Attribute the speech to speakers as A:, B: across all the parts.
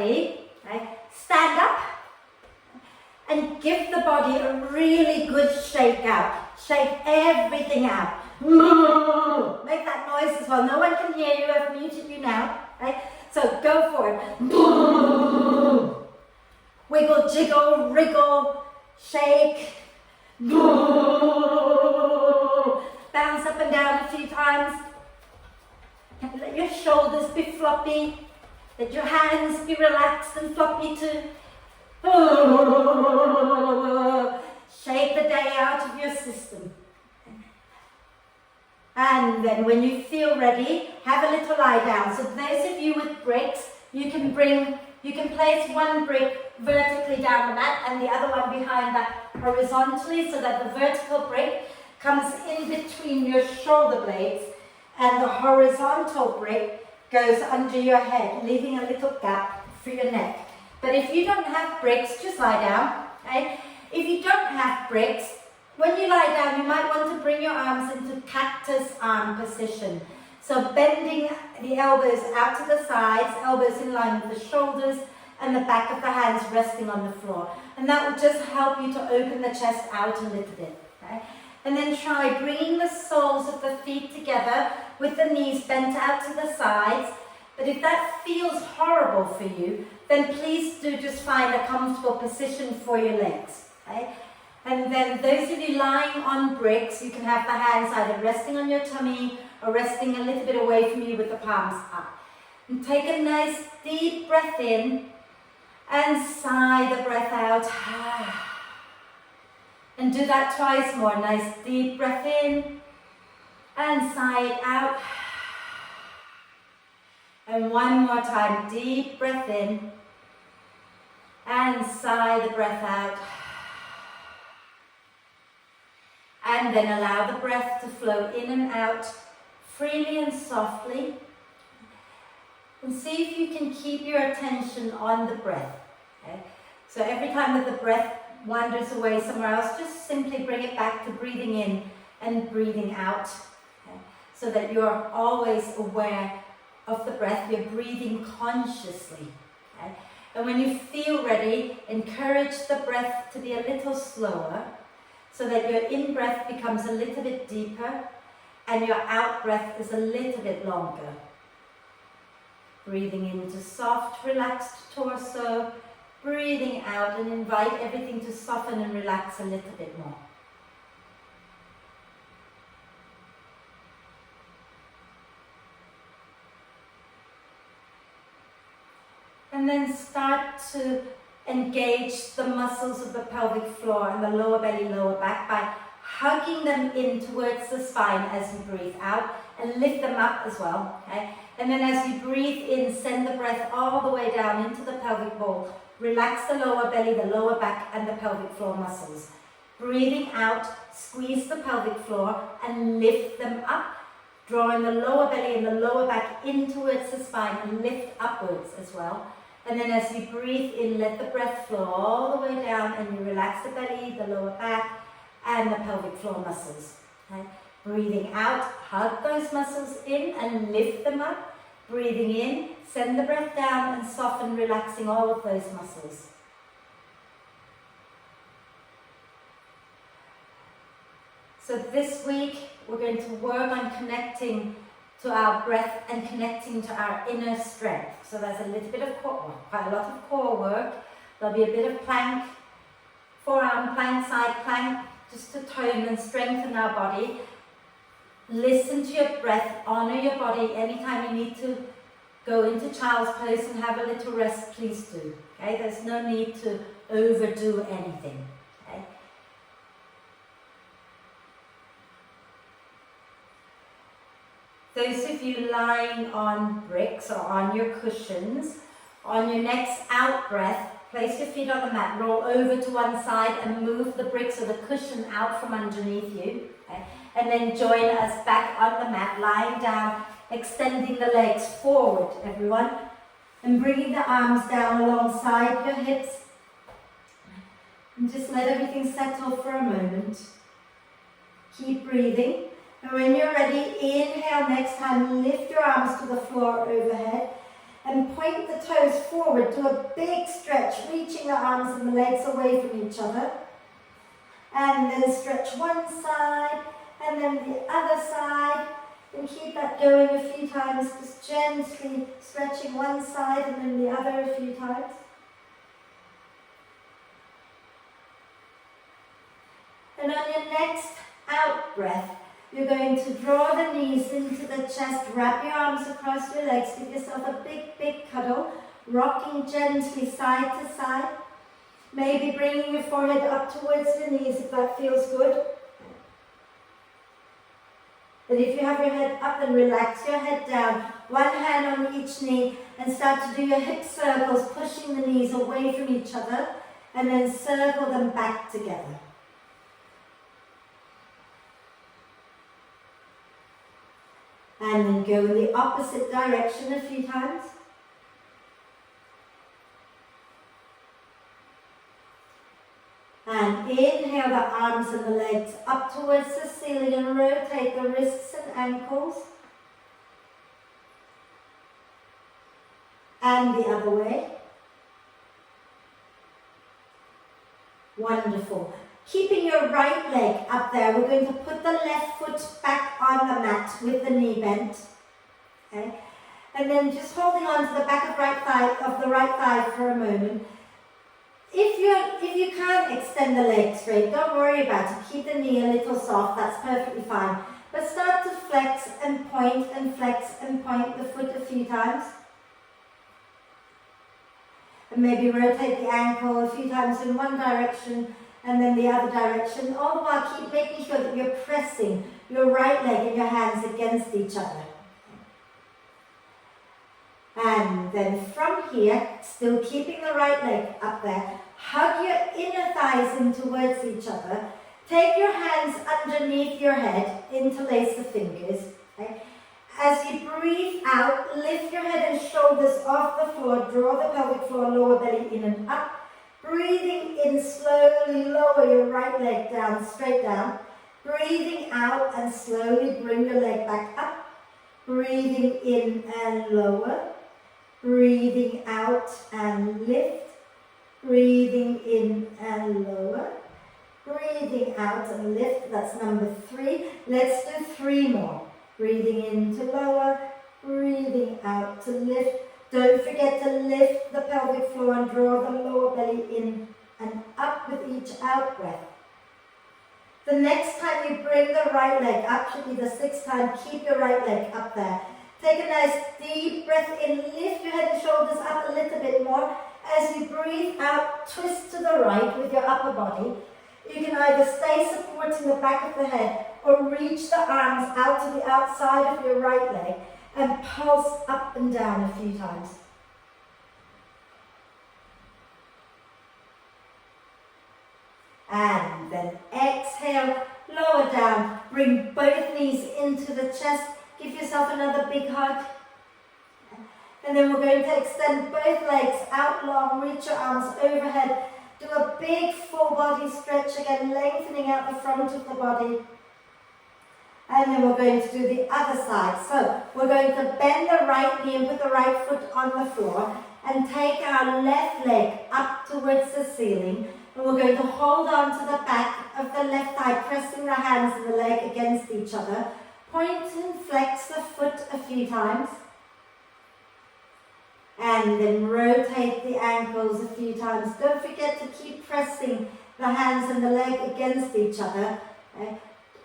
A: Okay? Stand up and give the body a really good shake out. Shake everything out. Make that noise as well. No one can hear you. I've muted you now. Okay? So go for it. Wiggle, jiggle, wriggle, shake. Bounce up and down a few times. Let your shoulders be floppy. Let your hands be relaxed and floppy too. Shake the day out of your system. And then when you feel ready, have a little lie down. So those of you with bricks, you can place one brick vertically down the mat and the other one behind that horizontally, so that the vertical brick comes in between your shoulder blades and the horizontal brick goes under your head, leaving a little gap for your neck. But if you don't have bricks, just lie down. Okay? If you don't have bricks, when you lie down, you might want to bring your arms into cactus arm position. So bending the elbows out to the sides, elbows in line with the shoulders, and the back of the hands resting on the floor. And that will just help you to open the chest out a little bit. Okay? And then try bringing the soles of the feet together with the knees bent out to the sides. But if that feels horrible for you, then please do just find a comfortable position for your legs. Okay? And then those of you lying on bricks, you can have the hands either resting on your tummy or resting a little bit away from you with the palms up. And take a nice deep breath in and sigh the breath out. And do that twice more. Nice deep breath in and sigh it out. And one more time, deep breath in and sigh the breath out. And then allow the breath to flow in and out freely and softly. And see if you can keep your attention on the breath. Okay? So every time that the breath wanders away somewhere else, just simply bring it back to breathing in and breathing out. Okay? So that you're always aware of the breath, you're breathing consciously. Okay? And when you feel ready, encourage the breath to be a little slower, so that your in-breath becomes a little bit deeper and your out-breath is a little bit longer. Breathing into soft, relaxed torso, breathing out, and invite everything to soften and relax a little bit more. And then start to engage the muscles of the pelvic floor and the lower belly, lower back by hugging them in towards the spine as you breathe out, and lift them up as well. Okay? And then as you breathe in, send the breath all the way down into the pelvic bowl. Relax the lower belly, the lower back, and the pelvic floor muscles. Breathing out, squeeze the pelvic floor and lift them up, drawing the lower belly and the lower back in towards the spine and lift upwards as well. And then as you breathe in, let the breath flow all the way down and you relax the belly, the lower back, and the pelvic floor muscles. Okay? Breathing out, hug those muscles in and lift them up. Breathing in, send the breath down and soften, relaxing all of those muscles. So this week, we're going to work on connecting to our breath and connecting to our inner strength. So there's a little bit of quite a lot of core work. There'll be a bit of plank, forearm plank, side plank, just to tone and strengthen our body. Listen to your breath, honor your body. Anytime you need to go into child's pose and have a little rest, please do. Okay? There's no need to overdo anything. Okay? Those of you lying on bricks or on your cushions, on your next out breath, place your feet on the mat, roll over to one side and move the bricks or the cushion out from underneath you. Okay? And then join us back on the mat, lying down, extending the legs forward, everyone. And bringing the arms down alongside your hips. And just let everything settle for a moment. Keep breathing. And when you're ready, inhale next time, lift your arms to the floor overhead. and point the toes forward. Do a big stretch, reaching the arms and the legs away from each other. And then stretch one side and then the other side. And keep that going a few times, just gently stretching one side and then the other a few times. And on your next out breath, you're going to draw the knees into the chest, wrap your arms across your legs, give yourself a big, big cuddle, rocking gently side to side. Maybe bringing your forehead up towards your knees if that feels good. But if you have your head up, then relax your head down. One hand on each knee and start to do your hip circles, pushing the knees away from each other and then circle them back together. And then go in the opposite direction a few times. And inhale the arms and the legs up towards the ceiling and rotate the wrists and ankles. And the other way. Wonderful. Keeping your right leg up there, we're going to put the left foot back on the mat with the knee bent. Okay? And then just holding on to the back of the right thigh for a moment. If you can't extend the leg straight, don't worry about it. Keep the knee a little soft, that's perfectly fine. But start to flex and point the foot a few times. And maybe rotate the ankle a few times in one direction and then the other direction. All the while keep making sure that you're pressing your right leg and your hands against each other. And then from here, still keeping the right leg up there, hug your inner thighs in towards each other. Take your hands underneath your head, interlace the fingers. Okay? As you breathe out, lift your head and shoulders off the floor, draw the pelvic floor, lower belly in and up. Breathing in, slowly lower your right leg down, straight down. Breathing out and slowly bring your leg back up. Breathing in and lower. Breathing out and lift. Breathing in and lower. Breathing out and lift. That's number 3. Let's do 3 more. Breathing in to lower. Breathing out to lift. Don't forget to lift the pelvic floor and draw the lower belly in and up with each out breath. The next time you bring the right leg up, should be the 6th time, keep your right leg up there. Take a nice deep breath in, lift your head and shoulders up a little bit more. As you breathe out, twist to the right with your upper body. You can either stay supporting the back of the head or reach the arms out to the outside of your right leg and pulse up and down a few times. And then exhale, lower down, bring both knees into the chest, give yourself another big hug. And then we're going to extend both legs out long, reach your arms overhead, do a big full body stretch again, lengthening out the front of the body. And then we're going to do the other side. So we're going to bend the right knee and put the right foot on the floor and take our left leg up towards the ceiling. And we're going to hold on to the back of the left thigh, pressing the hands and the leg against each other. Point and flex the foot a few times. And then rotate the ankles a few times. Don't forget to keep pressing the hands and the leg against each other. Okay?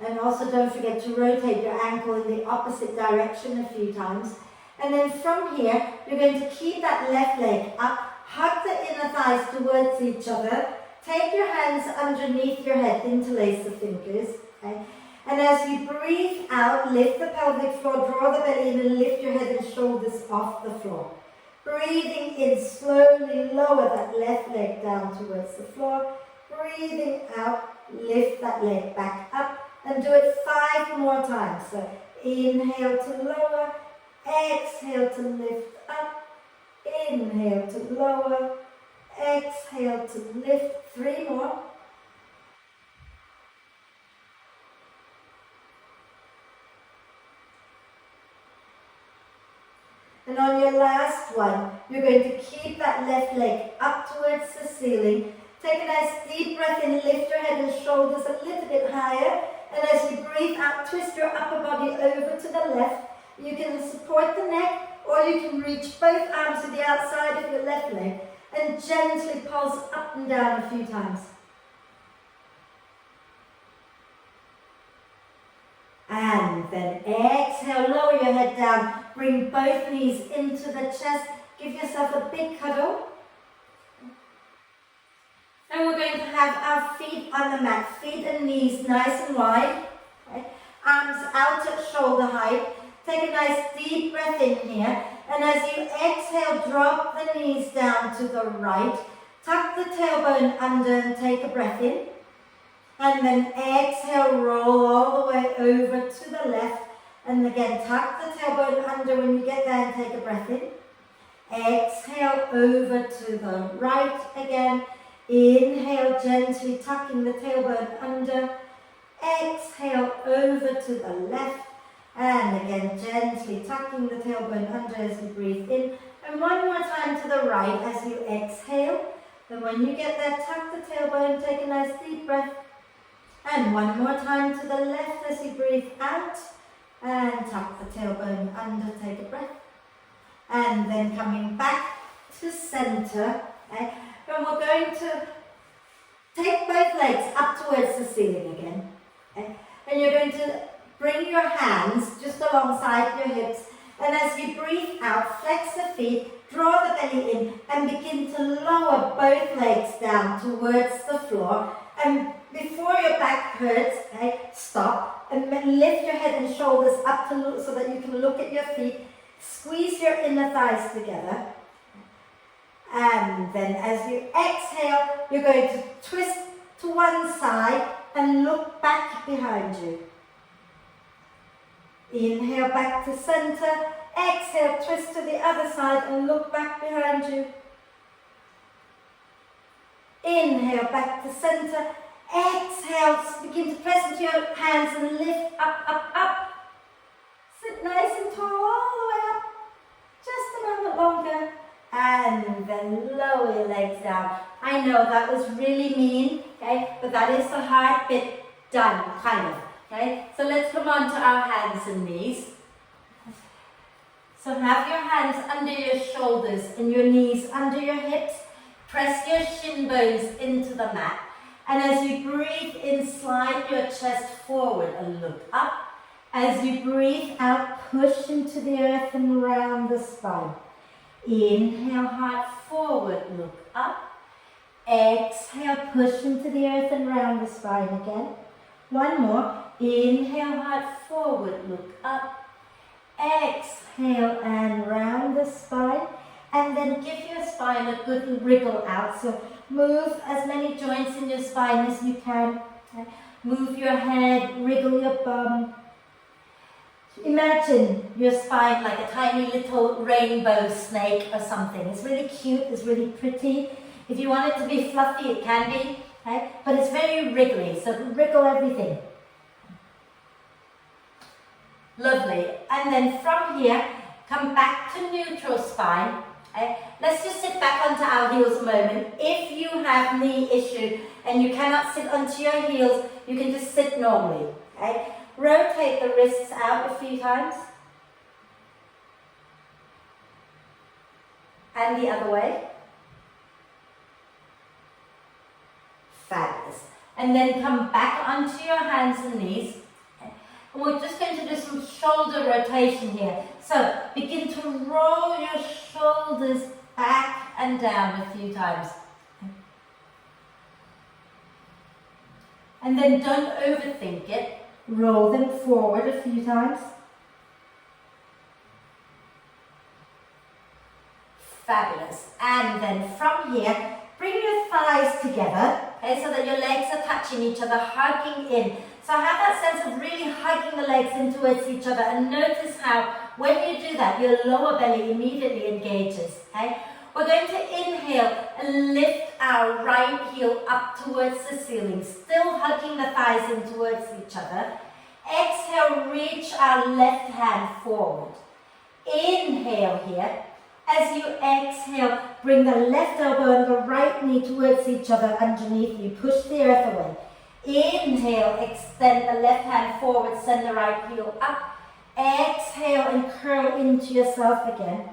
A: And also don't forget to rotate your ankle in the opposite direction a few times. And then from here, you're going to keep that left leg up, hug the inner thighs towards each other, take your hands underneath your head, interlace the fingers. Okay? And as you breathe out, lift the pelvic floor, draw the belly in and lift your head and shoulders off the floor. Breathing in, slowly lower that left leg down towards the floor. Breathing out, lift that leg back up. And do it 5 more times. So inhale to lower, exhale to lift up, inhale to lower, exhale to lift. 3 more. And on your last one, you're going to keep that left leg up towards the ceiling. Take a nice deep breath in, lift your head and shoulders a little bit higher. And as you breathe out, twist your upper body over to the left. You can support the neck, or you can reach both arms to the outside of your left leg and gently pulse up and down a few times. And then exhale, lower your head down, bring both knees into the chest, give yourself a big cuddle. And we're going to have our feet on the mat, feet and knees nice and wide, right? Arms out at shoulder height. Take a nice deep breath in here, and as you exhale, drop the knees down to the right, tuck the tailbone under and take a breath in. And then exhale, roll all the way over to the left. And again, tuck the tailbone under when you get there and take a breath in. Exhale, over to the right again. Inhale, gently tucking the tailbone under. Exhale, over to the left. And again, gently tucking the tailbone under as you breathe in. And one more time to the right as you exhale. Then when you get there, tuck the tailbone, take a nice deep breath. And one more time to the left as you breathe out. And tuck the tailbone under, take a breath. And then coming back to center. Okay? And we're going to take both legs up towards the ceiling again. Okay? And you're going to bring your hands just alongside your hips. And as you breathe out, flex the feet, draw the belly in, and begin to lower both legs down towards the floor. And before your back hurts, okay, stop and lift your head and shoulders up to look so that you can look at your feet. Squeeze your inner thighs together. And then as you exhale, you're going to twist to one side and look back behind you. Inhale back to center. Exhale, twist to the other side and look back behind you. Inhale back to center. Exhale, begin to press into your hands and lift up, up, up. Sit nice and tall all the way up. Just a moment longer. And then lower your legs down. I know that was really mean, okay? But that is the hard bit done, kind of. Okay? So let's come on to our hands and knees. So have your hands under your shoulders and your knees under your hips. Press your shin bones into the mat. And as you breathe in, slide your chest forward and look up. As you breathe out, push into the earth and round the spine. Inhale, heart forward, look up. Exhale, push into the earth and round the spine again. One more. Inhale, heart forward, look up. Exhale and round the spine. And then give your spine a good wriggle out. So move as many joints in your spine as you can. Okay? Move your head, wriggle your bum. Imagine your spine like a tiny little rainbow snake or something. It's really cute, it's really pretty. If you want it to be fluffy, it can be. Okay? But it's very wriggly, so wriggle everything. Lovely. And then from here, come back to neutral spine. Okay? Let's just sit back onto our heels a moment. If you have knee issue and you cannot sit onto your heels, you can just sit normally. Okay? Rotate the wrists out a few times. And the other way. Fabulous. And then come back onto your hands and knees. And we're just going to do some shoulder rotation here. So begin to roll your shoulders back and down a few times. And then don't overthink it. Roll them forward a few times. Fabulous. And then from here, bring your thighs together, okay, so that your legs are touching each other, hugging in. So have that sense of really hugging the legs in towards each other, and notice how when you do that, your lower belly immediately engages. Okay? We're going to inhale and lift our right heel up towards the ceiling, still hugging the thighs in towards each other. Exhale, reach our left hand forward. Inhale here. As you exhale, bring the left elbow and the right knee towards each other underneath you. Push the earth away. Inhale, extend the left hand forward, send the right heel up. Exhale and curl into yourself again.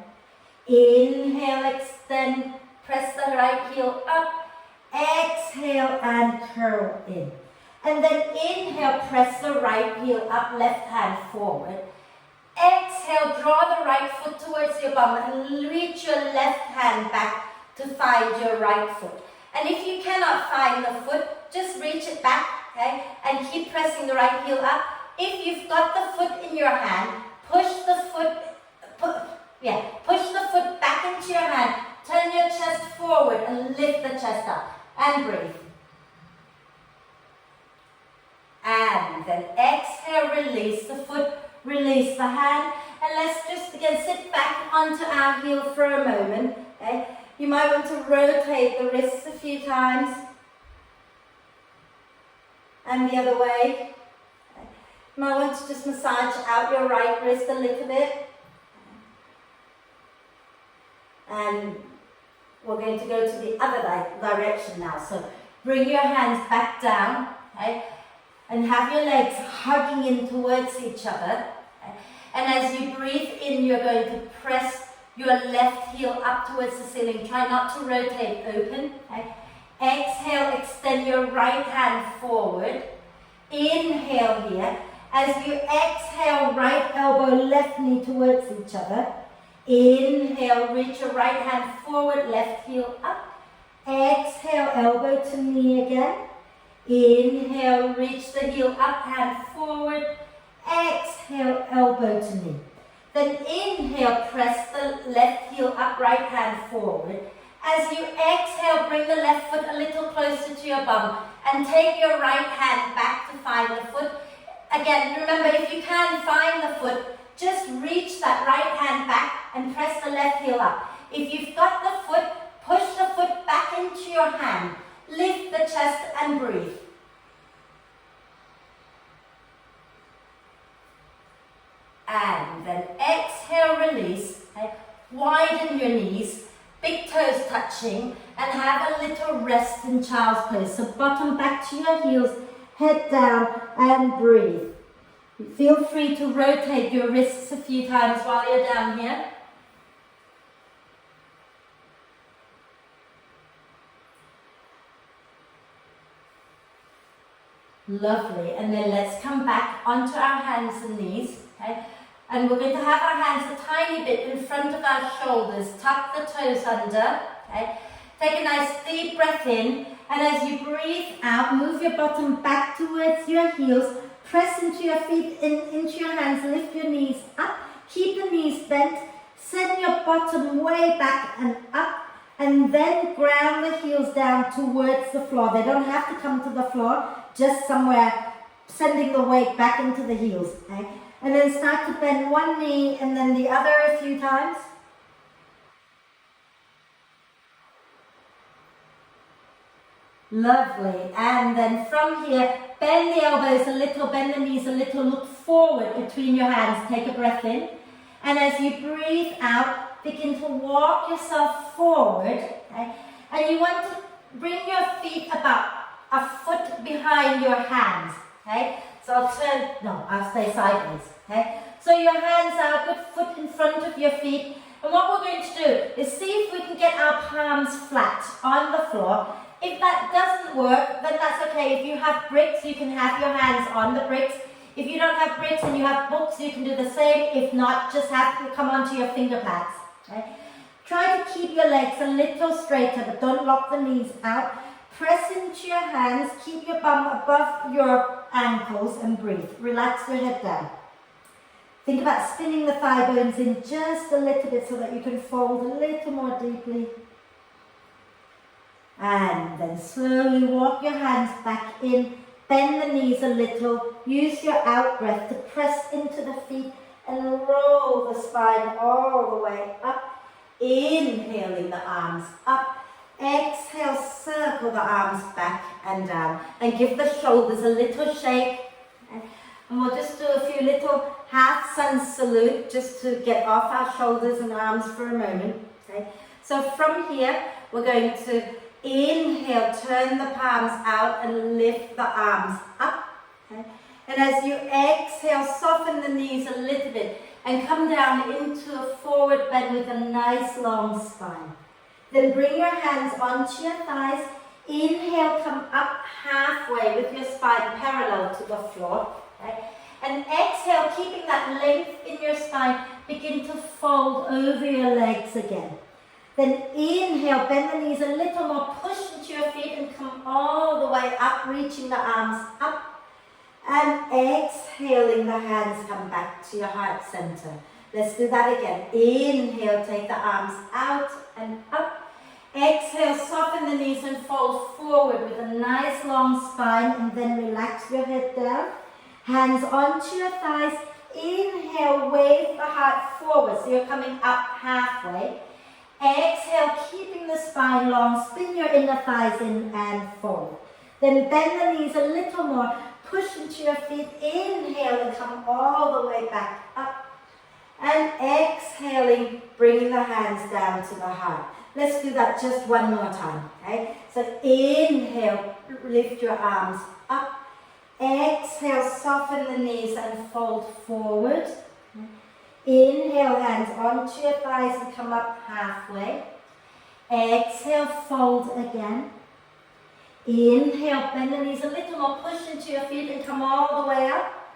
A: Inhale, extend, press the right heel up. Exhale and curl in. And then inhale, press the right heel up, left hand forward. Exhale, draw the right foot towards your bum and reach your left hand back to find your right foot. And if you cannot find the foot, just reach it back, okay? And keep pressing the right heel up. If you've got the foot in your hand, push the foot back into your hand. Turn your chest forward and lift the chest up. And breathe. And then exhale, release the foot, release the hand. And let's just again sit back onto our heel for a moment. Okay? You might want to rotate the wrists a few times. And the other way. You might want to just massage out your right wrist a little bit. And we're going to go to the other direction now. So bring your hands back down, okay? And have your legs hugging in towards each other. Okay? And as you breathe in, you're going to press your left heel up towards the ceiling. Try not to rotate open. Okay? Exhale, extend your right hand forward. Inhale here. As you exhale, right elbow, left knee towards each other. Inhale, reach your right hand forward, left heel up. Exhale, elbow to knee again. Inhale, reach the heel up, hand forward. Exhale, elbow to knee. Then inhale, press the left heel up, right hand forward. As you exhale, bring the left foot a little closer to your bum and take your right hand back to find the foot. Again, remember, if you can find the foot, just reach that right hand back and press the left heel up. If you've got the foot, push the foot back into your hand. Lift the chest and breathe. And then exhale, release. Okay. Widen your knees, big toes touching, and have a little rest in child's pose. So bottom back to your heels, head down and breathe. Feel free to rotate your wrists a few times while you're down here. Lovely. And then let's come back onto our hands and knees. Okay? And we're going to have our hands a tiny bit in front of our shoulders. Tuck the toes under. Okay? Take a nice deep breath in. And as you breathe out, move your bottom back towards your heels. Press into your feet, into your hands, lift your knees up. Keep the knees bent. Send your bottom way back and up. And then ground the heels down towards the floor. They don't have to come to the floor, just somewhere sending the weight back into the heels. Okay? And then start to bend one knee and then the other a few times. Lovely. And then from here, bend the elbows a little, bend the knees a little, look forward between your hands. Take a breath in. And as you breathe out, begin to walk yourself forward. Okay? And you want to bring your feet about a foot behind your hands. Okay? So I'll stay sideways. Okay? So your hands are a good foot in front of your feet. And what we're going to do is see if we can get our palms flat on the floor. If that doesn't work, then that's okay. If you have bricks, you can have your hands on the bricks. If you don't have bricks and you have books, you can do the same. If not, just have to come onto your finger pads. Okay? Try to keep your legs a little straighter, but don't lock the knees out. Press into your hands, keep your bum above your ankles and breathe. Relax your head down. Think about spinning the thigh bones in just a little bit so that you can fold a little more deeply. And then slowly walk your hands back in, bend the knees a little, use your out breath to press into the feet and roll the spine all the way up, inhaling the arms up, exhale, circle the arms back and down, and give the shoulders a little shake. And we'll just do a few little half sun salute just to get off our shoulders and arms for a moment. Okay. So from here, we're going to inhale, turn the palms out and lift the arms up. Okay. And as you exhale, soften the knees a little bit and come down into a forward bend with a nice long spine. Then bring your hands onto your thighs. Inhale, come up halfway with your spine parallel to the floor. Okay. And exhale, keeping that length in your spine, begin to fold over your legs again. Then inhale, bend the knees a little more, push into your feet and come all the way up, reaching the arms up. And exhaling, the hands come back to your heart center. Let's do that again. Inhale, take the arms out and up. Exhale, soften the knees and fold forward with a nice long spine, and then relax your head down. Hands onto your thighs. Inhale, wave the heart forward, so you're coming up halfway. Exhale, keeping the spine long, spin your inner thighs in and forward. Then bend the knees a little more, push into your feet, inhale and come all the way back up. And exhaling, bringing the hands down to the heart. Let's do that just one more time, okay? So inhale, lift your arms up. Exhale, soften the knees and fold forward. Inhale, hands onto your thighs and come up halfway. Exhale, fold again. Inhale, bend the knees a little more, push into your feet and come all the way up.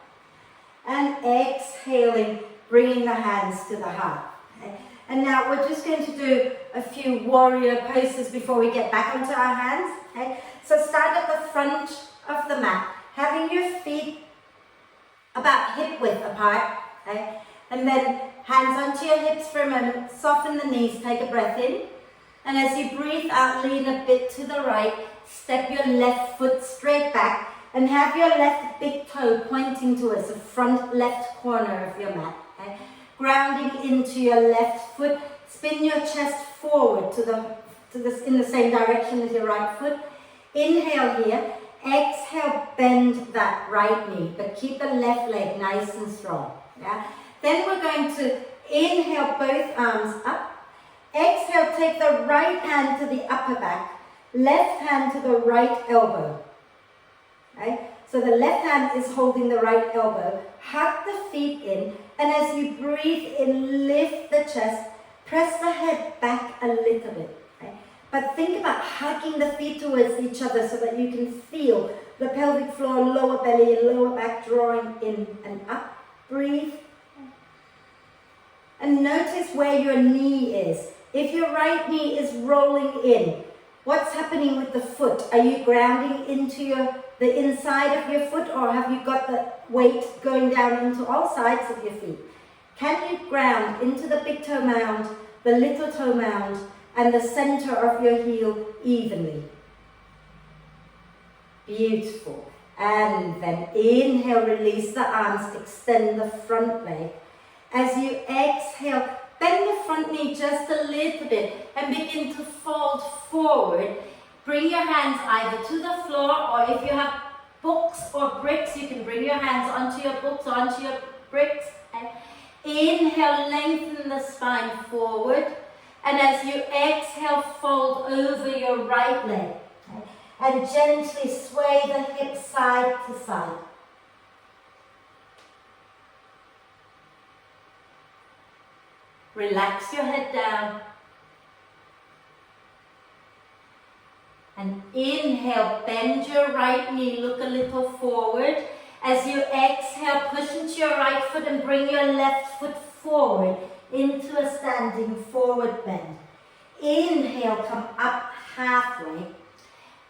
A: And exhaling, bringing the hands to the heart. Okay. And now we're just going to do a few warrior poses before we get back onto our hands. Okay. So start at the front of the mat, having your feet about hip width apart. Okay. And then hands onto your hips for a moment, soften the knees, take a breath in. And as you breathe out, lean a bit to the right, step your left foot straight back and have your left big toe pointing towards the front left corner of your mat. Okay? Grounding into your left foot, spin your chest forward in the same direction as your right foot. Inhale here, exhale, bend that right knee, but keep the left leg nice and strong. Yeah? Then we're going to inhale both arms up. Exhale, take the right hand to the upper back, left hand to the right elbow. Okay? So the left hand is holding the right elbow. Hug the feet in, and as you breathe in, lift the chest, press the head back a little bit. Okay? But think about hugging the feet towards each other so that you can feel the pelvic floor, lower belly, and lower back drawing in and up. Breathe. And notice where your knee is. If your right knee is rolling in, what's happening with the foot? Are you grounding into the inside of your foot, or have you got the weight going down into all sides of your feet? Can you ground into the big toe mound, the little toe mound, and the center of your heel evenly? Beautiful. And then inhale, release the arms, extend the front leg. As you exhale, bend the front knee just a little bit and begin to fold forward. Bring your hands either to the floor, or if you have books or bricks, you can bring your hands onto your books or onto your bricks. And inhale, lengthen the spine forward. And as you exhale, fold over your right leg. Okay? And gently sway the hips side to side. Relax your head down. And inhale, bend your right knee, look a little forward. As you exhale, push into your right foot and bring your left foot forward into a standing forward bend. Inhale, come up halfway.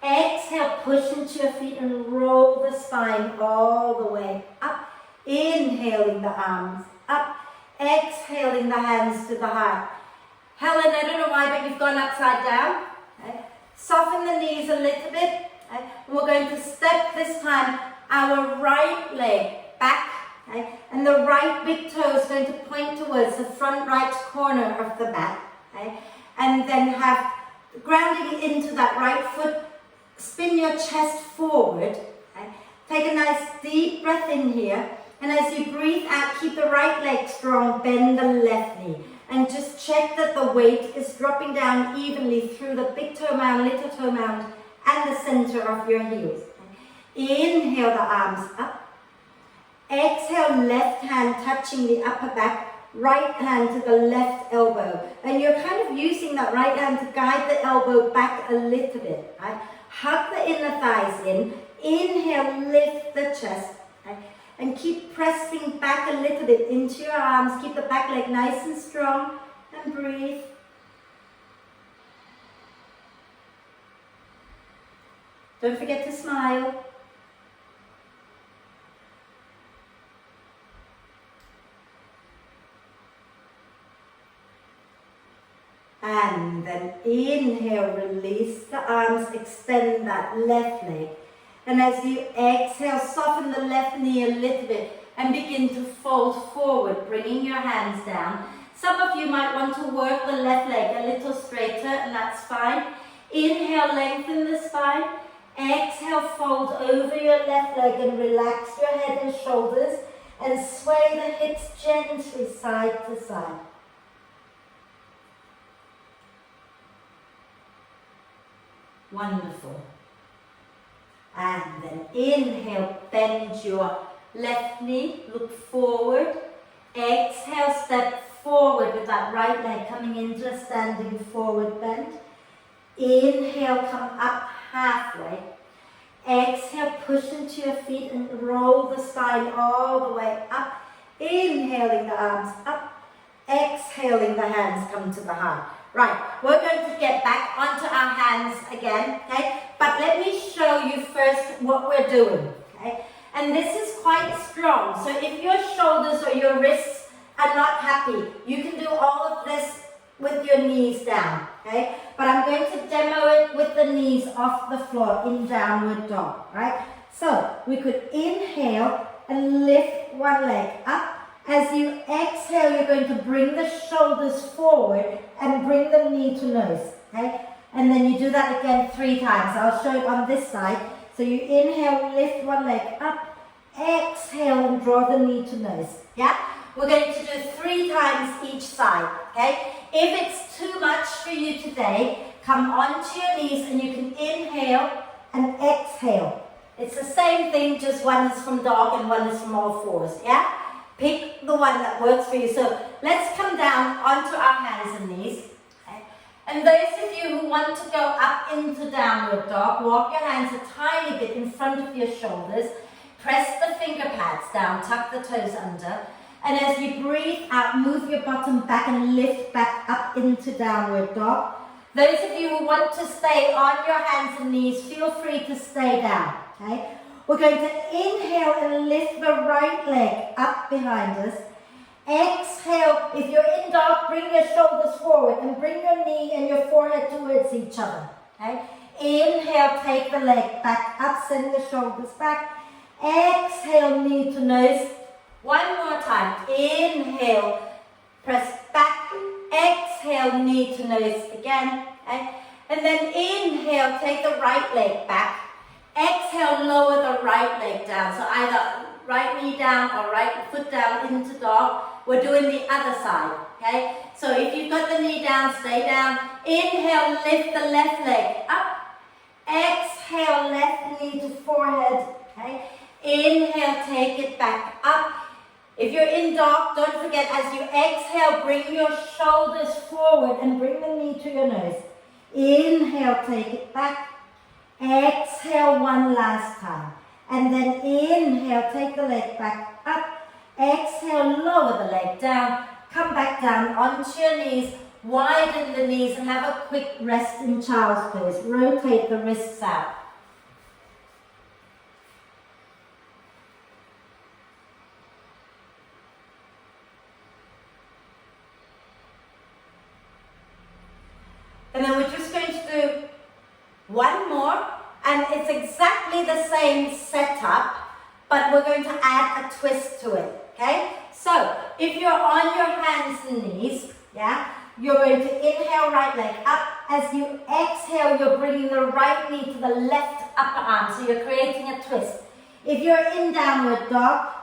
A: Exhale, push into your feet and roll the spine all the way up. Inhaling the arms up. Exhaling the hands to the heart. Helen, I don't know why, but you've gone upside down. Okay. Soften the knees a little bit. Okay. We're going to step this time our right leg back. Okay. And the right big toe is going to point towards the front right corner of the mat. Okay. And then have grounding into that right foot. Spin your chest forward. Okay. Take a nice deep breath in here. And as you breathe out, keep the right leg strong, bend the left knee. And just check that the weight is dropping down evenly through the big toe mound, little toe mound, and the center of your heels. Inhale the arms up. Exhale, left hand touching the upper back, right hand to the left elbow. And you're kind of using that right hand to guide the elbow back a little bit. Right? Hug the inner thighs in. Inhale, lift the chest. Right? And keep pressing back a little bit into your arms. Keep the back leg nice and strong. And breathe. Don't forget to smile. And then inhale, release the arms, extend that left leg. And as you exhale, soften the left knee a little bit and begin to fold forward, bringing your hands down. Some of you might want to work the left leg a little straighter, and that's fine. Inhale, lengthen the spine. Exhale, fold over your left leg and relax your head and shoulders and sway the hips gently side to side. Wonderful. And then inhale, bend your left knee, look forward. Exhale, step forward with that right leg coming into a standing forward bend. Inhale, come up halfway. Exhale, push into your feet and roll the spine all the way up. Inhaling the arms up. Exhaling the hands come to the heart. Right, we're going to get back onto our hands again, okay? But let me show you first what we're doing, okay? And this is quite strong. So if your shoulders or your wrists are not happy, you can do all of this with your knees down, okay? But I'm going to demo it with the knees off the floor in downward dog, right? So we could inhale and lift one leg up. As you exhale, you're going to bring the shoulders forward and bring the knee to nose, okay? And then you do that again 3 times. I'll show it on this side. So you inhale, lift one leg up, exhale and draw the knee to nose, yeah? We're going to do 3 times each side, okay? If it's too much for you today, come onto your knees and you can inhale and exhale. It's the same thing, just one is from dog and one is from all fours, yeah? Pick the one that works for you. So let's come down onto our hands and knees. Okay? And those of you who want to go up into downward dog, walk your hands a tiny bit in front of your shoulders. Press the finger pads down, tuck the toes under. And as you breathe out, move your bottom back and lift back up into downward dog. Those of you who want to stay on your hands and knees, feel free to stay down. Okay? We're going to inhale and lift the right leg up behind us. Exhale, if you're in dog, bring your shoulders forward and bring your knee and your forehead towards each other. Okay? Inhale, take the leg back up, send the shoulders back. Exhale, knee to nose. One more time. Inhale, press back. Exhale, knee to nose again. Okay? And then inhale, take the right leg back. Exhale, lower the right leg down. So either right knee down or right foot down into dog. We're doing the other side, okay? So if you've got the knee down, stay down. Inhale, lift the left leg up. Exhale, left knee to forehead, okay? Inhale, take it back up. If you're in dog, don't forget as you exhale, bring your shoulders forward and bring the knee to your nose. Inhale, take it back. Exhale one last time. And then inhale, take the leg back up. Exhale, lower the leg down. Come back down onto your knees. Widen the knees and have a quick rest in child's pose. Rotate the wrists out. And then we're just going to do one more, and it's exactly the same setup, but we're going to add a twist to it, okay? So, if you're on your hands and knees, yeah, you're going to inhale, right leg up. As you exhale, you're bringing the right knee to the left upper arm, so you're creating a twist. If you're in downward dog,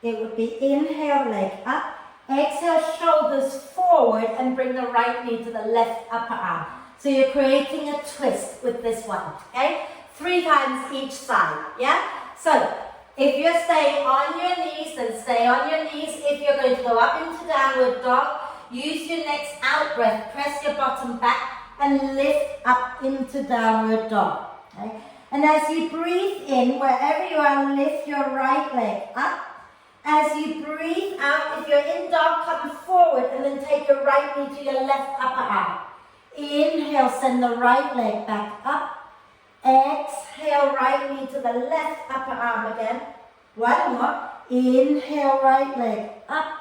A: it would be inhale, leg up. Exhale, shoulders forward and bring the right knee to the left upper arm. So you're creating a twist with this one, okay? 3 times each side, yeah? So, if you're staying on your knees, then stay on your knees. If you're going to go up into downward dog, use your next out breath. Press your bottom back and lift up into downward dog, okay? And as you breathe in, wherever you are, lift your right leg up. As you breathe out, if you're in dog, come forward and then take your right knee to your left upper arm. Inhale, send the right leg back up. Exhale, right knee to the left upper arm again. One more. Inhale, right leg up.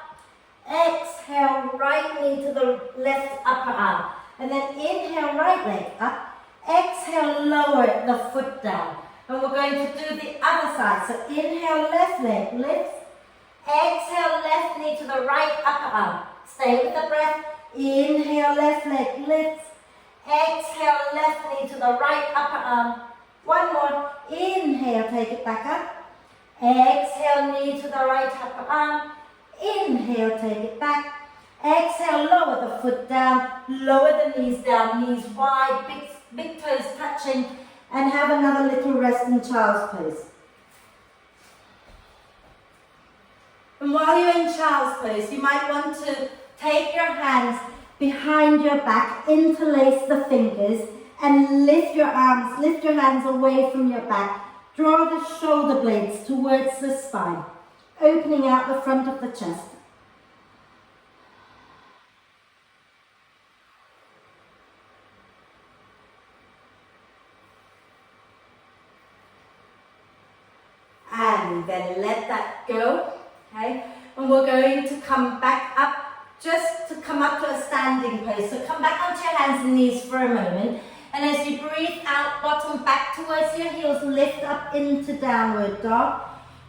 A: Exhale, right knee to the left upper arm. And then inhale, right leg up. Exhale, lower the foot down. And we're going to do the other side. So inhale, left leg lifts. Exhale, left knee to the right upper arm. Stay with the breath. Inhale, left leg lifts. Exhale, left knee to the right upper arm. One more. Inhale, take it back up. Exhale, knee to the right upper arm. Inhale, take it back. Exhale, lower the foot down. Lower the knees down. Knees wide, big toes touching. And have another little rest in child's pose. And while you're in child's pose, you might want to take your hands behind your back, interlace the fingers, and lift your arms, lift your hands away from your back. Draw the shoulder blades towards the spine, opening out the front of the chest. And then let that go. Okay, and we're going to come back up, just to come up to a standing pose. So come back onto your hands and knees for a moment. And as you breathe out, bottom back towards your heels, lift up into downward dog.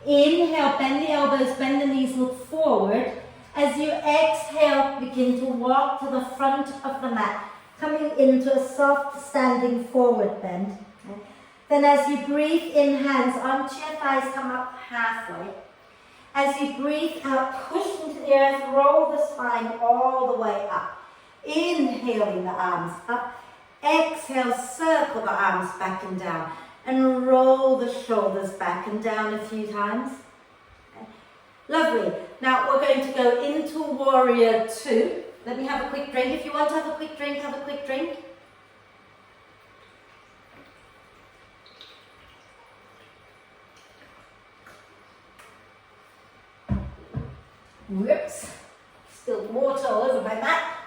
A: Inhale, bend the elbows, bend the knees, look forward. As you exhale, begin to walk to the front of the mat, coming into a soft standing forward bend. Okay. Then as you breathe in, hands onto your thighs, come up halfway. As you breathe out, push into the earth, roll the spine all the way up. Inhaling the arms up. Exhale, circle the arms back and down. And roll the shoulders back and down a few times. Okay. Lovely. Now we're going to go into Warrior 2. Let me have a quick drink. If you want to have a quick drink, have a quick drink. Whoops, spilled water all over my mat.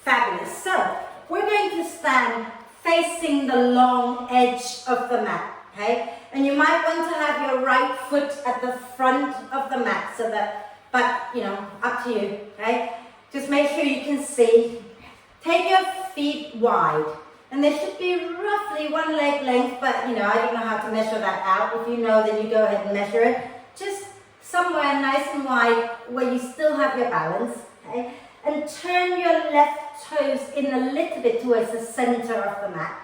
A: Fabulous. So, we're going to stand facing the long edge of the mat, okay? And you might want to have your right foot at the front of the mat, so that, but, you know, up to you, okay? Just make sure you can see. Take your feet wide. And there should be roughly 1 leg length, but, you know, I don't know how to measure that out. If you know, then you go ahead and measure it. Just somewhere nice and wide where you still have your balance, okay? And turn your left toes in a little bit towards the center of the mat.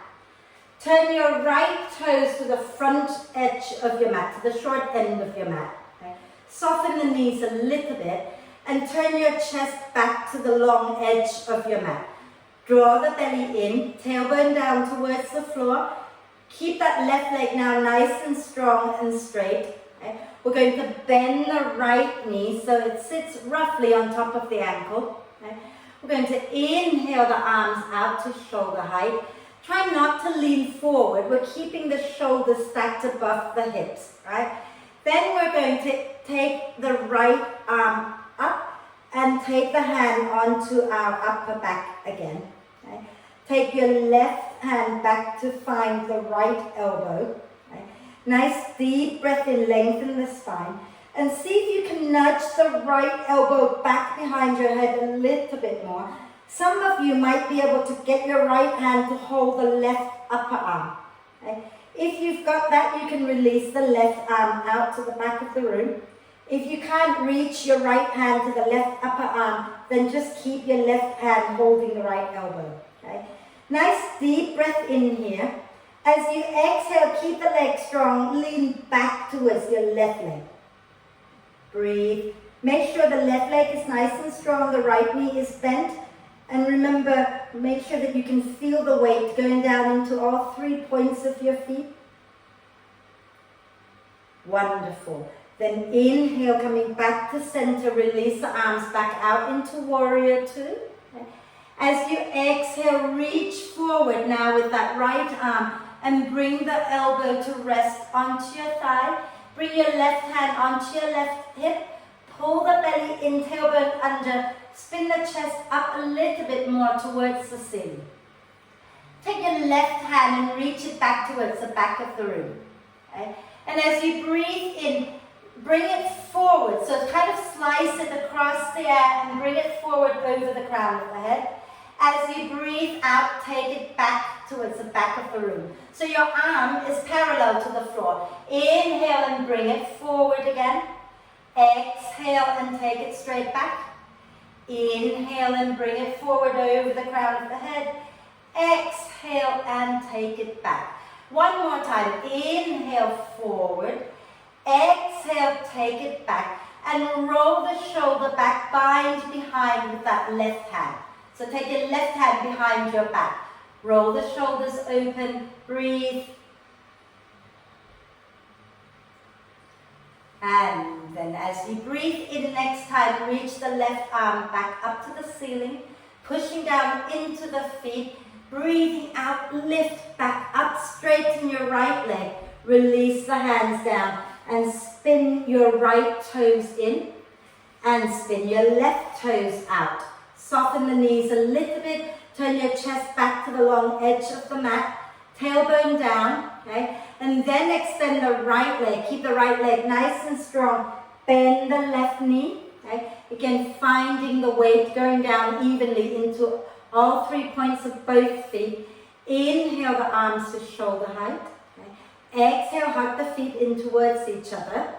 A: Turn your right toes to the front edge of your mat, to the short end of your mat. Okay? Soften the knees a little bit and turn your chest back to the long edge of your mat. Draw the belly in, tailbone down towards the floor. Keep that left leg now nice and strong and straight. Okay? We're going to bend the right knee so it sits roughly on top of the ankle. Okay? We're going to inhale the arms out to shoulder height. Try not to lean forward. We're keeping the shoulders stacked above the hips. Right? Then we're going to take the right arm up and take the hand onto our upper back again. Okay? Take your left hand back to find the right elbow. Nice deep breath in, lengthen the spine. And see if you can nudge the right elbow back behind your head a little bit more. Some of you might be able to get your right hand to hold the left upper arm. Okay? If you've got that, you can release the left arm out to the back of the room. If you can't reach your right hand to the left upper arm, then just keep your left hand holding the right elbow. Okay? Nice deep breath in here. As you exhale, keep the leg strong, lean back towards your left leg. Breathe. Make sure the left leg is nice and strong, the right knee is bent. And remember, make sure that you can feel the weight going down into all 3 points of your feet. Wonderful. Then inhale, coming back to center, release the arms back out into warrior two. Okay. As you exhale, reach forward now with that right arm and bring the elbow to rest onto your thigh. Bring your left hand onto your left hip. Pull the belly in, tailbone under. Spin the chest up a little bit more towards the ceiling. Take your left hand and reach it back towards the back of the room. Okay? And as you breathe in, bring it forward. So kind of slice it across the air and bring it forward over the crown of the head. As you breathe out, take it back towards the back of the room. So your arm is parallel to the floor. Inhale and bring it forward again. Exhale and take it straight back. Inhale and bring it forward over the crown of the head. Exhale and take it back. One more time. Inhale forward. Exhale, take it back. And roll the shoulder back, bind behind with that left hand. So take your left hand behind your back. Roll the shoulders open. Breathe. And then as you breathe in next time, reach the left arm back up to the ceiling, pushing down into the feet, breathing out, lift back up, straighten your right leg, release the hands down, and spin your right toes in, and spin your left toes out. Soften the knees a little bit, turn your chest back to the long edge of the mat, tailbone down, okay? And then extend the right leg. Keep the right leg nice and strong. Bend the left knee. Okay? Again, finding the weight going down evenly into all 3 points of both feet. Inhale the arms to shoulder height. Okay? Exhale, hug the feet in towards each other.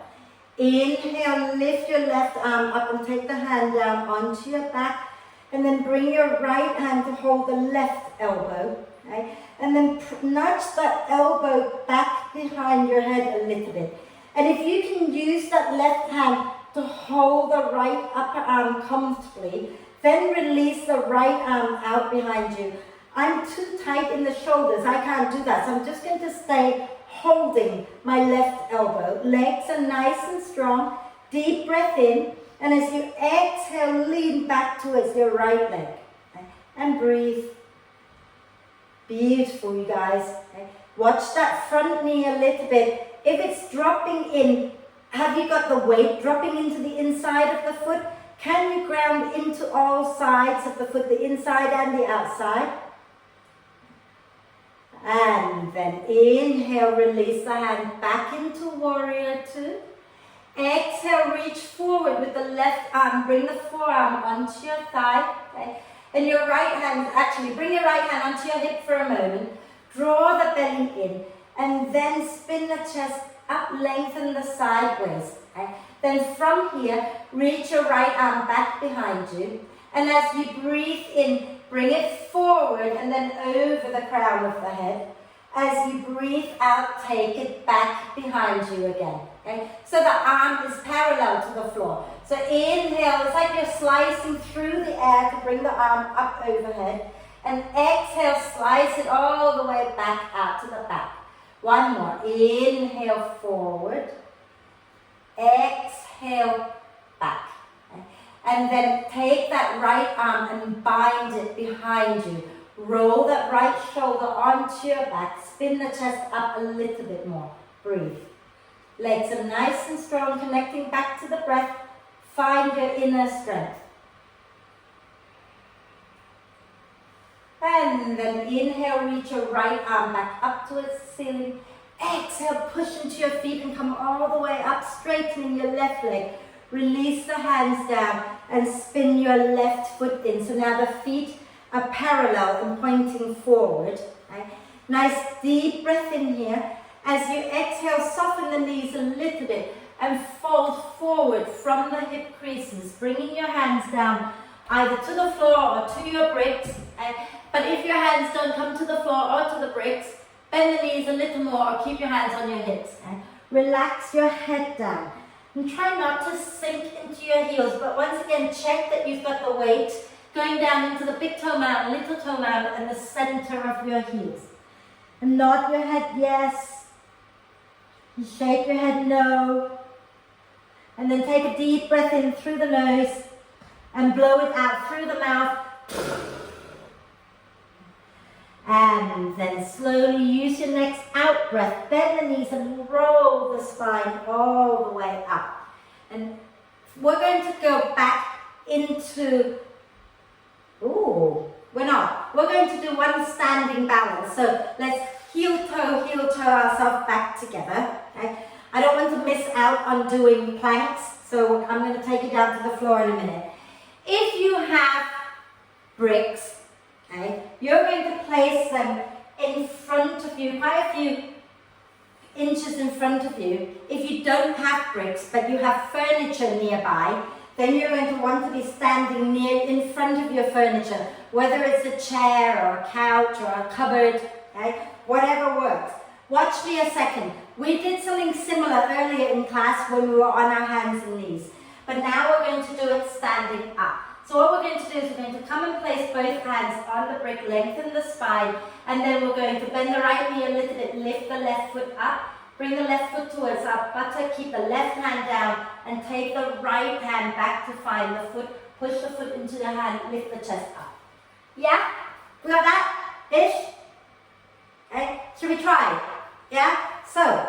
A: Inhale, lift your left arm up and take the hand down onto your back. And then bring your right hand to hold the left elbow. Okay? And then nudge that elbow back behind your head a little bit. And if you can use that left hand to hold the right upper arm comfortably, then release the right arm out behind you. I'm too tight in the shoulders, I can't do that. So I'm just going to stay holding my left elbow. Legs are nice and strong. Deep breath in. And as you exhale, lean back towards your right leg. Okay? And breathe. Beautiful, you guys. Okay. Watch that front knee a little bit. If it's dropping in, have you got the weight dropping into the inside of the foot? Can you ground into all sides of the foot, the inside and the outside? And then inhale, release the hand back into warrior two. Exhale, reach forward with the left arm. Bring the forearm onto your thigh. Okay. And your right hand, actually bring your right hand onto your hip for a moment. Draw the belly in. And then spin the chest up, lengthen the sideways. Okay? Then from here, reach your right arm back behind you. And as you breathe in, bring it forward and then over the crown of the head. As you breathe out, take it back behind you again. Okay? So the arm is parallel to the floor. So inhale, it's like you're slicing through the air to bring the arm up overhead. And exhale, slice it all the way back out to the back. One more. Inhale, forward. Exhale, back. Okay? And then take that right arm and bind it behind you. Roll that right shoulder onto your back. Spin the chest up a little bit more. Breathe. Legs are nice and strong, connecting back to the breath. Find your inner strength. And then inhale, reach your right arm back up towards the ceiling. Exhale, push into your feet and come all the way up, straightening your left leg. Release the hands down and spin your left foot in. So now the feet are parallel and pointing forward. Right? Nice deep breath in here. As you exhale, soften the knees a little bit and fold forward from the hip creases, bringing your hands down either to the floor or to your bricks. But if your hands don't come to the floor or to the bricks, Bend the knees a little more or keep your hands on your hips. Okay? Relax your head down. And try not to sink into your heels, but once again, check that you've got the weight going down into the big toe mound, little toe mound, and the center of your heels. And nod your head yes. And shake your head no. And then take a deep breath in through the nose and blow it out through the mouth. And then slowly use your next out breath. Bend the knees and roll the spine all the way up. And we're going to go back into, we're not. We're going to do one standing balance. So let's heel toe ourselves back together. Okay? I don't want to miss out on doing planks, so I'm going to take you down to the floor in a minute. If you have bricks, okay, you're going to place them in front of you, quite a few inches in front of you. If you don't have bricks, but you have furniture nearby, then you're going to want to be standing in front of your furniture, whether it's a chair or a couch or a cupboard, okay, whatever works. Watch me a second. We did something similar earlier in class when we were on our hands and knees, but now we're going to do it standing up. So what we're going to do is we're going to come and place both hands on the brick, lengthen the spine, and then we're going to bend the right knee a little bit, lift the left foot up, bring the left foot towards our buttock, keep the left hand down, and take the right hand back to find the foot, push the foot into the hand, lift the chest up. Yeah? We got that? Ish? Okay, should we try? Yeah? So,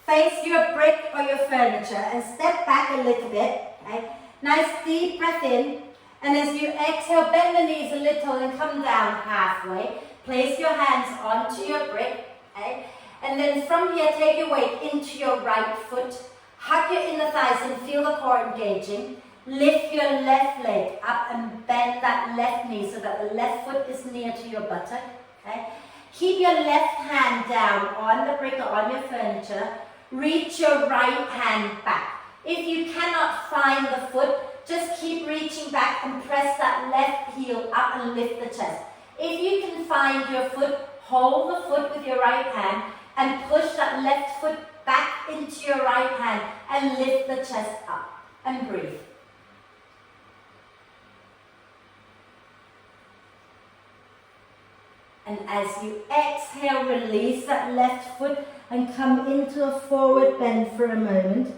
A: face your brick or your furniture and step back a little bit. Okay? Nice deep breath in. And as you exhale, bend the knees a little and come down halfway. Place your hands onto your brick. Okay? And then from here, take your weight into your right foot. Hug your inner thighs and feel the core engaging. Lift your left leg up and bend that left knee so that the left foot is near to your buttock. Okay? Keep your left hand down on the brick or on your furniture. Reach your right hand back. If you cannot find the foot, just keep reaching back and press that left heel up and lift the chest. If you can find your foot, hold the foot with your right hand and push that left foot back into your right hand and lift the chest up and breathe. And as you exhale, release that left foot and come into a forward bend for a moment.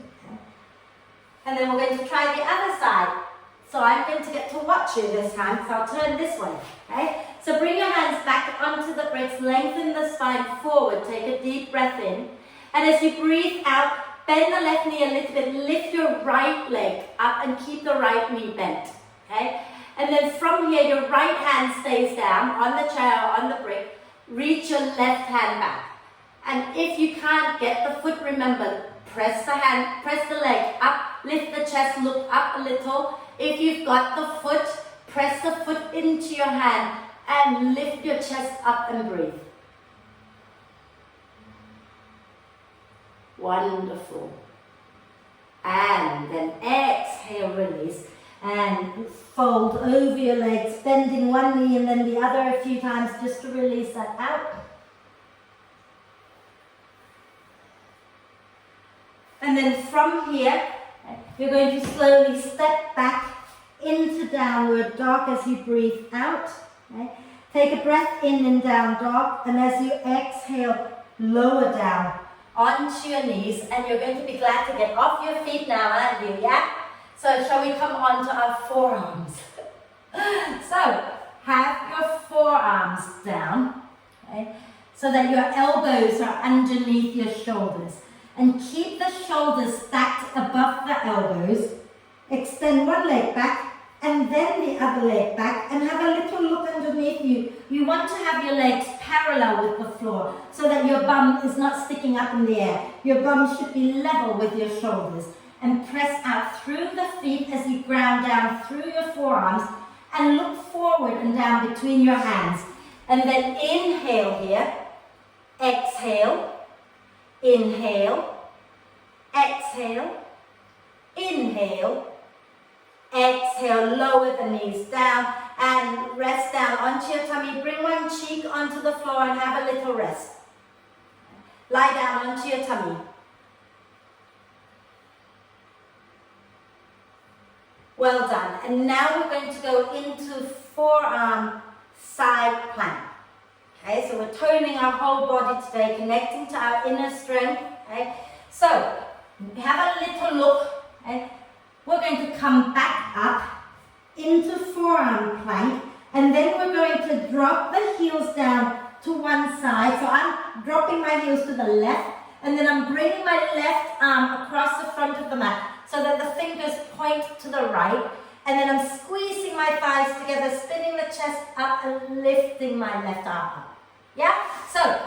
A: And then we're going to try the other side. So I'm going to get to watch you this time, so I'll turn this way. Okay? So bring your hands back onto the bricks, lengthen the spine forward, take a deep breath in. And as you breathe out, bend the left knee a little bit, lift your right leg up and keep the right knee bent. Okay? And then from here, your right hand stays down on the chair or on the brick. Reach your left hand back. And if you can't get the foot, remember, press the leg up, lift the chest, look up a little. If you've got the foot, press the foot into your hand and lift your chest up and breathe. Wonderful. And then exhale, release. And fold over your legs, bending one knee and then the other a few times just to release that out. And then from here, you're going to slowly step back into downward dog as you breathe out. Okay? Take a breath in and down dog, and as you exhale, lower down onto your knees, and you're going to be glad to get off your feet now, aren't you? Yeah? So shall we come on to our forearms? So, have your forearms down, okay, so that your elbows are underneath your shoulders. And keep the shoulders stacked above the elbows. Extend one leg back and then the other leg back and have a little look underneath you. You want to have your legs parallel with the floor so that your bum is not sticking up in the air. Your bum should be level with your shoulders. And press out through the feet as you ground down through your forearms and look forward and down between your hands. And then inhale here, exhale, inhale, exhale, inhale, exhale, lower the knees down and rest down onto your tummy. Bring one cheek onto the floor and have a little rest. Lie down onto your tummy. Well done. And now we're going to go into forearm side plank. Okay, so we're toning our whole body today, connecting to our inner strength. Okay, so have a little look. Okay, we're going to come back up into forearm plank, and then we're going to drop the heels down to one side. So I'm dropping my heels to the left, and then I'm bringing my left arm across the front of the mat so that the fingers point to the right, and then I'm squeezing my thighs together, spinning the chest up and lifting my left arm up. Yeah? So,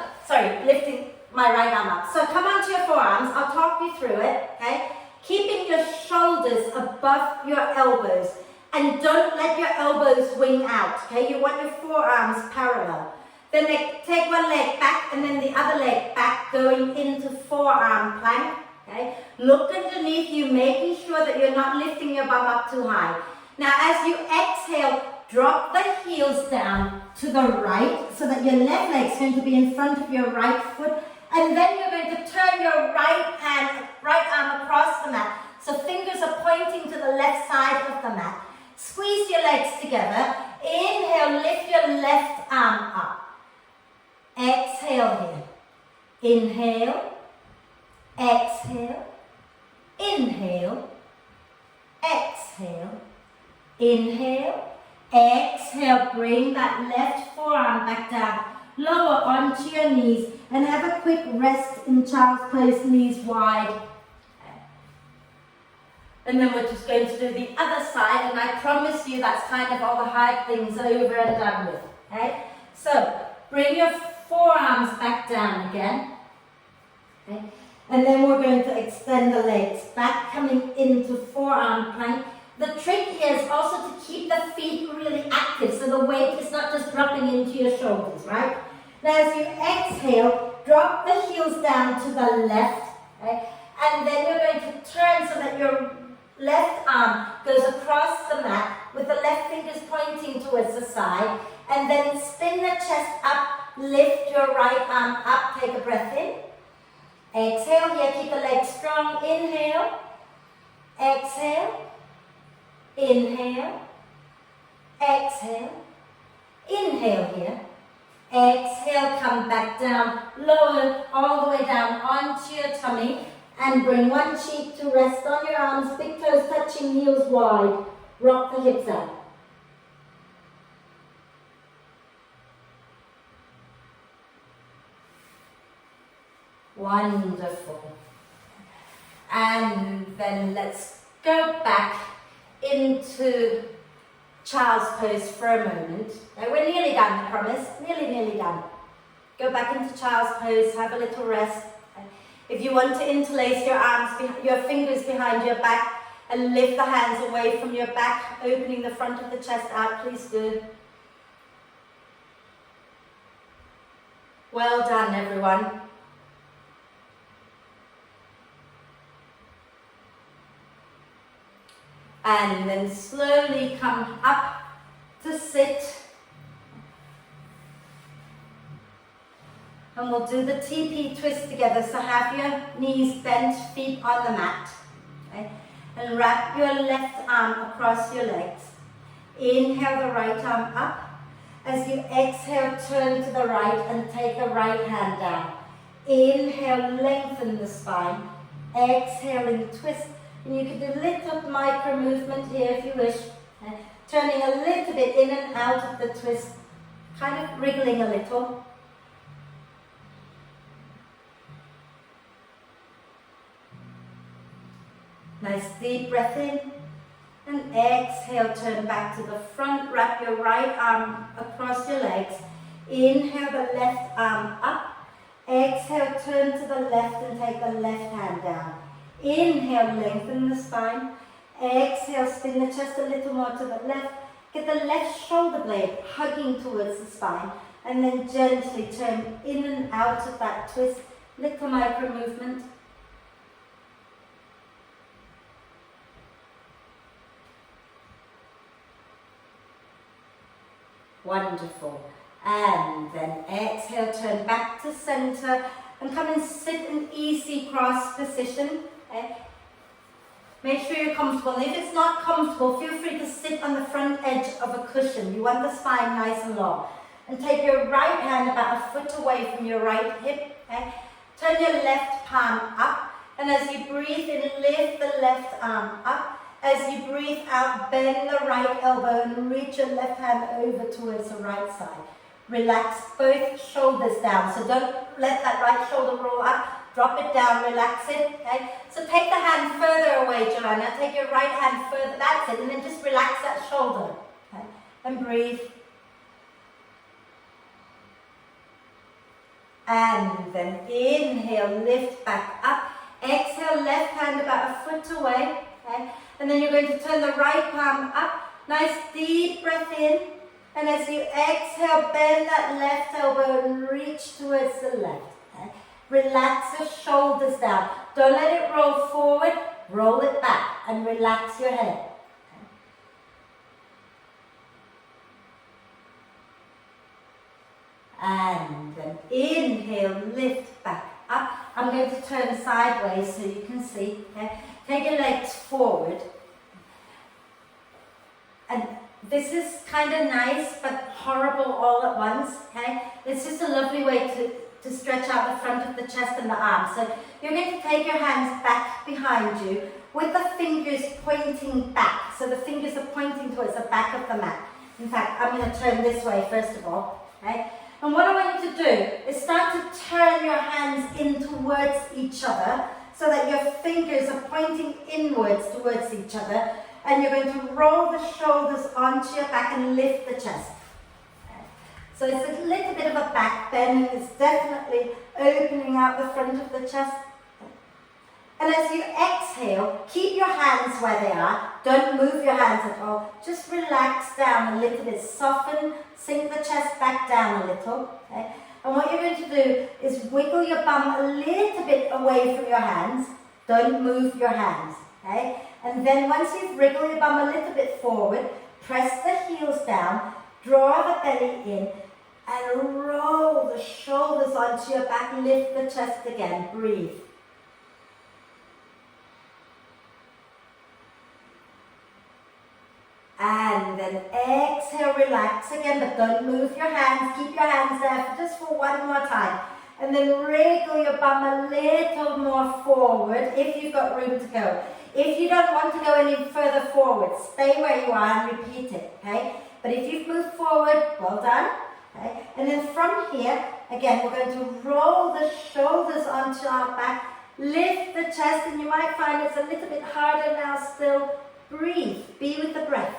A: lifting my right arm up. So come onto your forearms, I'll talk you through it, okay? Keeping your shoulders above your elbows, and don't let your elbows wing out, okay? You want your forearms parallel. Then take one leg back and then the other leg back, going into forearm plank, okay? Look underneath you, making sure that you're not lifting your bum up too high. Now as you exhale, drop the heels down to the right so that your left leg is going to be in front of your right foot, and then you're going to turn your right arm across the mat. So fingers are pointing to the left side of the mat. Squeeze your legs together. Inhale, lift your left arm up. Exhale here. Inhale. Exhale. Inhale. Exhale. Inhale. Exhale. Bring that left forearm back down. Lower onto your knees and have a quick rest in child's pose, knees wide. And then we're just going to do the other side, and I promise you that's kind of all the hard things over and done with. Okay? So bring your forearms back down again. Okay? And then we're going to extend the legs back, coming into forearm plank. The trick here is also to keep the feet really active, so the weight is not just dropping into your shoulders, right? Now as you exhale, drop the heels down to the left, okay? And then you're going to turn so that your left arm goes across the mat with the left fingers pointing towards the side, and then spin the chest up, lift your right arm up, take a breath in. Exhale here, keep the legs strong. Inhale, exhale, inhale, exhale, inhale here. Exhale, come back down, lower all the way down onto your tummy, and bring one cheek to rest on your arms, big toes touching, heels wide. Rock the hips out. Wonderful. And then let's go back into child's pose for a moment. Now we're nearly done, I promise. Nearly done. Go back into child's pose, have a little rest. If you want to interlace your arms, your fingers behind your back, and lift the hands away from your back, opening the front of the chest out, please do. Well done, everyone. And then slowly come up to sit. And we'll do the TP twist together. So have your knees bent, feet on the mat. Okay? And wrap your left arm across your legs. Inhale the right arm up. As you exhale, turn to the right and take the right hand down. Inhale, lengthen the spine. Exhaling, twist. And you can do a little micro movement here if you wish. Okay? Turning a little bit in and out of the twist. Kind of wriggling a little. Nice deep breath in, and exhale, turn back to the front, wrap your right arm across your legs. Inhale the left arm up, exhale, turn to the left and take the left hand down. Inhale, lengthen the spine, exhale, spin the chest a little more to the left, get the left shoulder blade hugging towards the spine, and then gently turn in and out of that twist, little micro movement. Wonderful. And then exhale, turn back to center and come and sit in easy cross position. Okay? Make sure you're comfortable. And if it's not comfortable, feel free to sit on the front edge of a cushion. You want the spine nice and long. And take your right hand about a foot away from your right hip. Okay? Turn your left palm up. And as you breathe in, lift the left arm up. As you breathe out, bend the right elbow and reach your left hand over towards the right side. Relax both shoulders down. So don't let that right shoulder roll up. Drop it down, relax it. Okay? So take the hand further away, Joanna. Take your right hand further, that's it. And then just relax that shoulder. Okay? And breathe. And then inhale, lift back up. Exhale, left hand about a foot away. Okay? And then you're going to turn the right palm up. Nice deep breath in. And as you exhale, bend that left elbow and reach towards the left. Okay? Relax your shoulders down. Don't let it roll forward. Roll it back and relax your head. Okay? And then inhale, lift back up. I'm going to turn sideways so you can see. Okay? Take your legs forward. And this is kind of nice but horrible all at once. Okay? It's just a lovely way to stretch out the front of the chest and the arms. So you're going to take your hands back behind you with the fingers pointing back. So the fingers are pointing towards the back of the mat. In fact, I'm going to turn this way first of all. Okay? And what I want you to do is start to turn your hands in towards each other so that your fingers are pointing inwards towards each other, and you're going to roll the shoulders onto your back and lift the chest. Okay. So it's a little bit of a back bend, and it's definitely opening out the front of the chest. And as you exhale, keep your hands where they are. Don't move your hands at all. Just relax down a little bit. Soften, sink the chest back down a little. Okay? And what you're going to do is wiggle your bum a little bit away from your hands. Don't move your hands. Okay? And then once you've wriggled your bum a little bit forward, press the heels down, draw the belly in, and roll the shoulders onto your back. Lift the chest again. Breathe. And then exhale, relax again, but don't move your hands. Keep your hands there just for one more time. And then wriggle your bum a little more forward if you've got room to go. If you don't want to go any further forward, stay where you are and repeat it, okay? But if you've moved forward, well done. Okay? And then from here, again, we're going to roll the shoulders onto our back, lift the chest, and you might find it's a little bit harder now still. Breathe, be with the breath.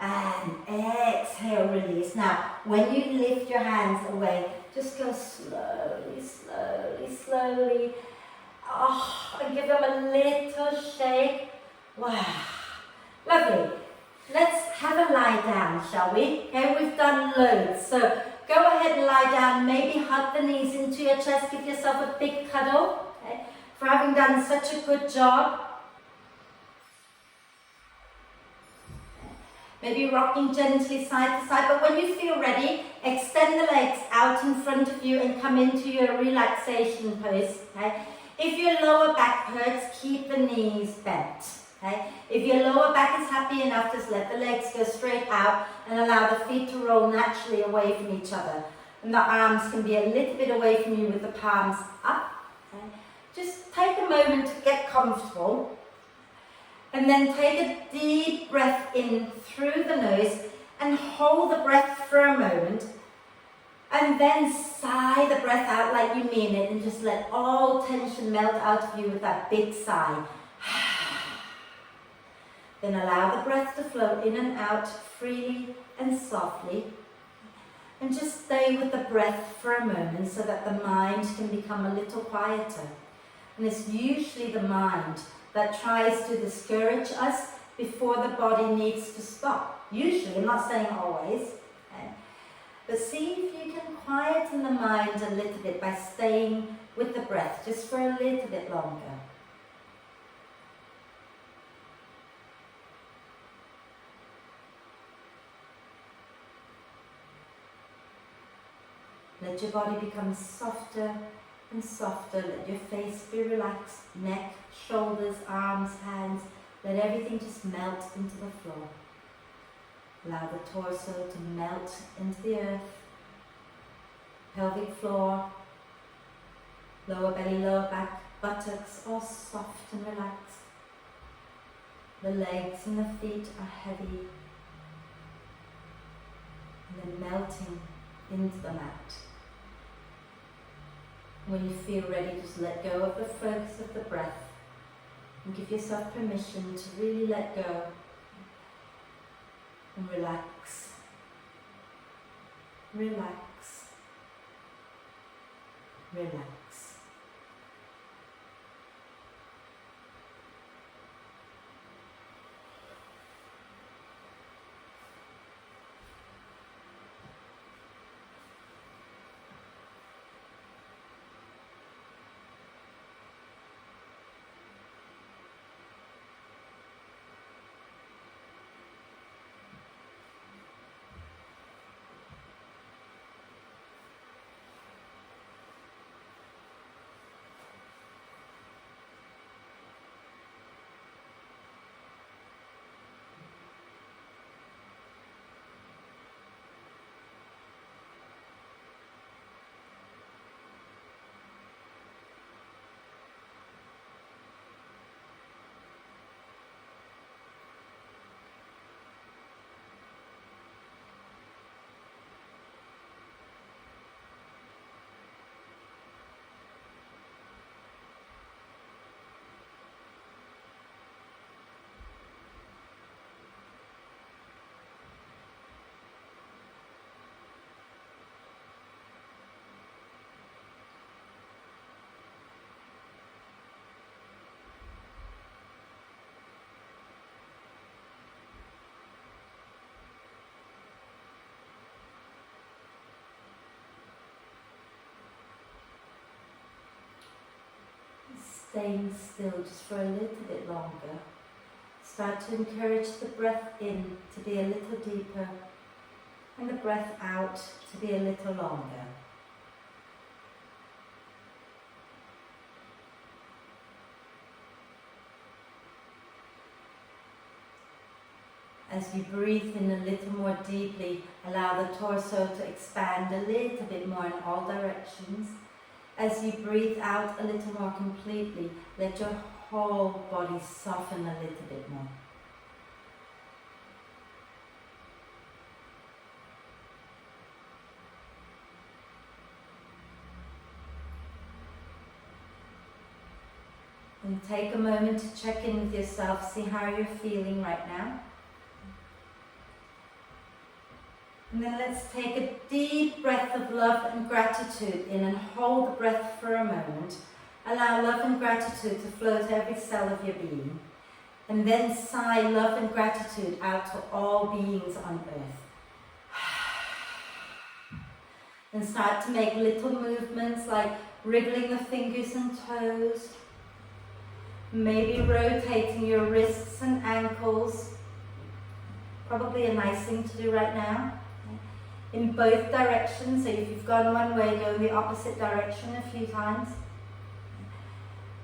A: And exhale, release. Now, when you lift your hands away, just go slowly, slowly, slowly. Oh, and give them a little shake. Wow, lovely. Let's have a lie down, shall we? Okay, we've done loads. So go ahead and lie down. Maybe hug the knees into your chest. Give yourself a big cuddle, okay, for having done such a good job. Maybe rocking gently side to side, but when you feel ready, extend the legs out in front of you and come into your relaxation pose. Okay? If your lower back hurts, keep the knees bent. Okay? If your lower back is happy enough, just let the legs go straight out and allow the feet to roll naturally away from each other. And the arms can be a little bit away from you with the palms up. Okay? Just take a moment to get comfortable. And then take a deep breath in through the nose and hold the breath for a moment. And then sigh the breath out like you mean it and just let all tension melt out of you with that big sigh. Then allow the breath to flow in and out freely and softly. And just stay with the breath for a moment so that the mind can become a little quieter. And it's usually the mind that tries to discourage us before the body needs to stop. Usually, I'm not saying always. Okay? But see if you can quieten the mind a little bit by staying with the breath just for a little bit longer. Let your body become softer and softer. Let your face be relaxed. Neck, shoulders, arms, hands. Let everything just melt into the floor. Allow the torso to melt into the earth. Pelvic floor, lower belly, lower back, buttocks all soft and relaxed. The legs and the feet are heavy. And then melting into the mat. When you feel ready, just let go of the focus of the breath and give yourself permission to really let go and relax. Relax. Relax. Staying still just for a little bit longer. Start to encourage the breath in to be a little deeper and the breath out to be a little longer. As you breathe in a little more deeply, allow the torso to expand a little bit more in all directions. As you breathe out a little more completely, let your whole body soften a little bit more. And take a moment to check in with yourself, see how you're feeling right now. And then let's take a deep breath of love and gratitude in and hold the breath for a moment. Allow love and gratitude to flow to every cell of your being. And then sigh love and gratitude out to all beings on earth. And start to make little movements like wriggling the fingers and toes. Maybe rotating your wrists and ankles. Probably a nice thing to do right now. In both directions, so if you've gone one way, go in the opposite direction a few times.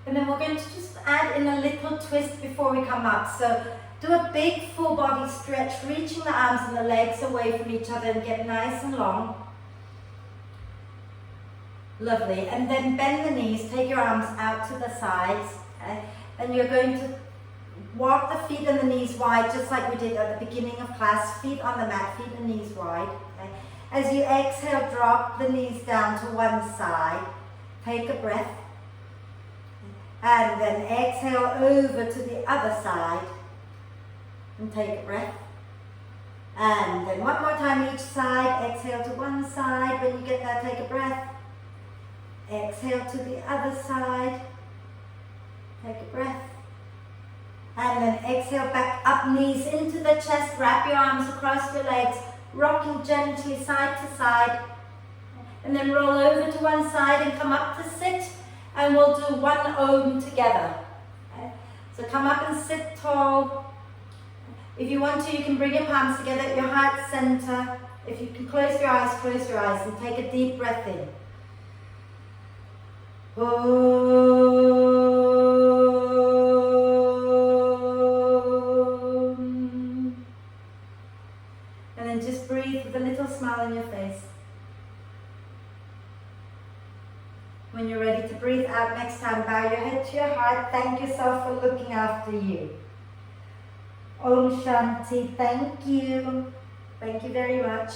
A: And then we're going to just add in a little twist before we come up. So do a big full body stretch, reaching the arms and the legs away from each other and get nice and long. Lovely. And then bend the knees, take your arms out to the sides. And you're going to walk the feet and the knees wide, just like we did at the beginning of class. Feet on the mat, feet and knees wide. Okay. As you exhale, drop the knees down to one side. Take a breath. And then exhale over to the other side. And take a breath. And then one more time each side. Exhale to one side. When you get there, take a breath. Exhale to the other side. Take a breath. And then exhale back up, knees into the chest, wrap your arms across your legs, rocking gently side to side. And then roll over to one side and come up to sit, and we'll do one Om together. Okay? So come up and sit tall. If you want to, you can bring your palms together at your heart center. If you can close your eyes and take a deep breath in. And then just breathe with a little smile on your face. When you're ready to breathe out next time, bow your head to your heart. Thank yourself for looking after you. Om Shanti, thank you. Thank you very much.